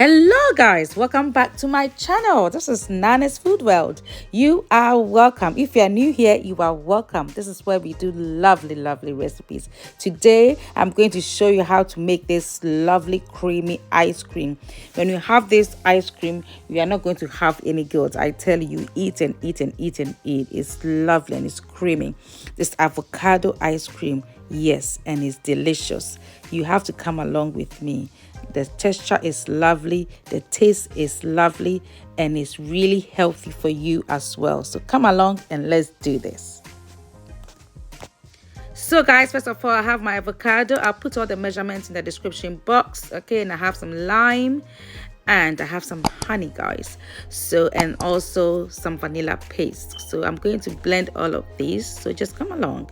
Hello guys, welcome back to my channel. This is Nana's Food World. You are welcome. If you are new here, you are welcome. This is where we do lovely recipes. Today I'm going to show you how to make this lovely creamy ice cream. When you have this ice cream, you are not going to have any guilt. I tell you, eat and eat and eat and eat. It's lovely and it's creamy. This avocado ice cream, yes, and it's delicious. You have to come along with me. The texture is lovely, the taste is lovely, and it's really healthy for you as well. So come along and let's do this. So guys, first of all, I have my avocado. I'll put all the measurements in the description box. Okay, and I have some lime and I have some honey, guys. So, and also some vanilla paste. So I'm going to blend all of these. So just come along.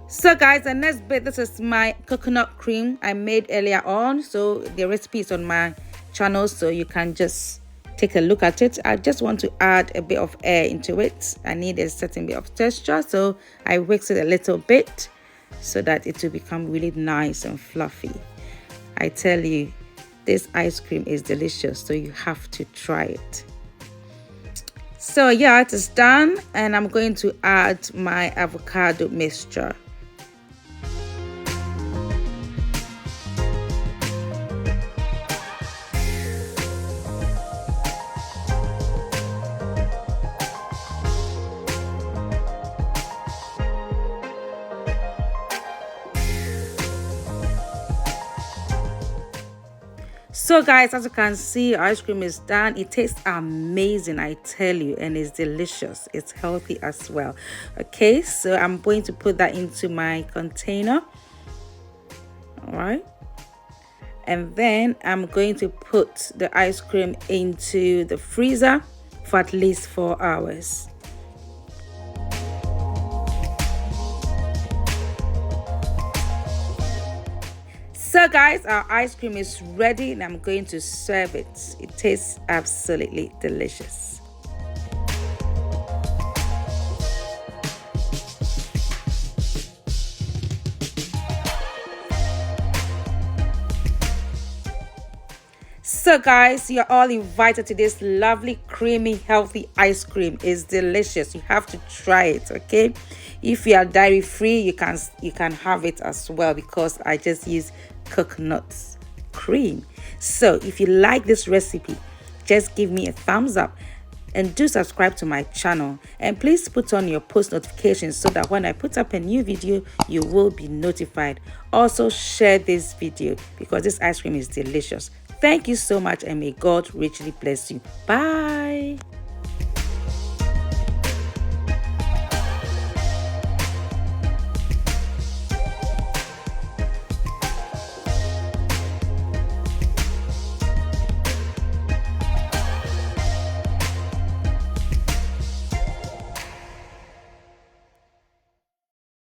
So guys, the next bit, this is my coconut cream I made earlier on. So the recipe is on my channel, so you can just take a look at it. I just want to add a bit of air into it. I need a certain bit of texture, so I whisk it a little bit so that it will become really nice and fluffy. I tell you, this ice cream is delicious, so you have to try it. So yeah, it is done, and I'm going to add my avocado mixture. So guys, as you can see, ice cream is done. It tastes amazing, I tell you, and it's delicious. It's healthy as well. Okay, so I'm going to put that into my container. All right, and then I'm going to put the ice cream into the freezer for at least 4 hours. So guys, our ice cream is ready and I'm going to serve it. It tastes absolutely delicious. So guys, you're all invited to this lovely, creamy, healthy ice cream. It's delicious. You have to try it, okay? If you are dairy free, you can have it as well, because I just use coconut cream. So if you like this recipe, just give me a thumbs up and do subscribe to my channel, and please put on your post notifications so that when I put up a new video, you will be notified. Also share this video because this ice cream is delicious. Thank you so much, and may God richly bless you. Bye.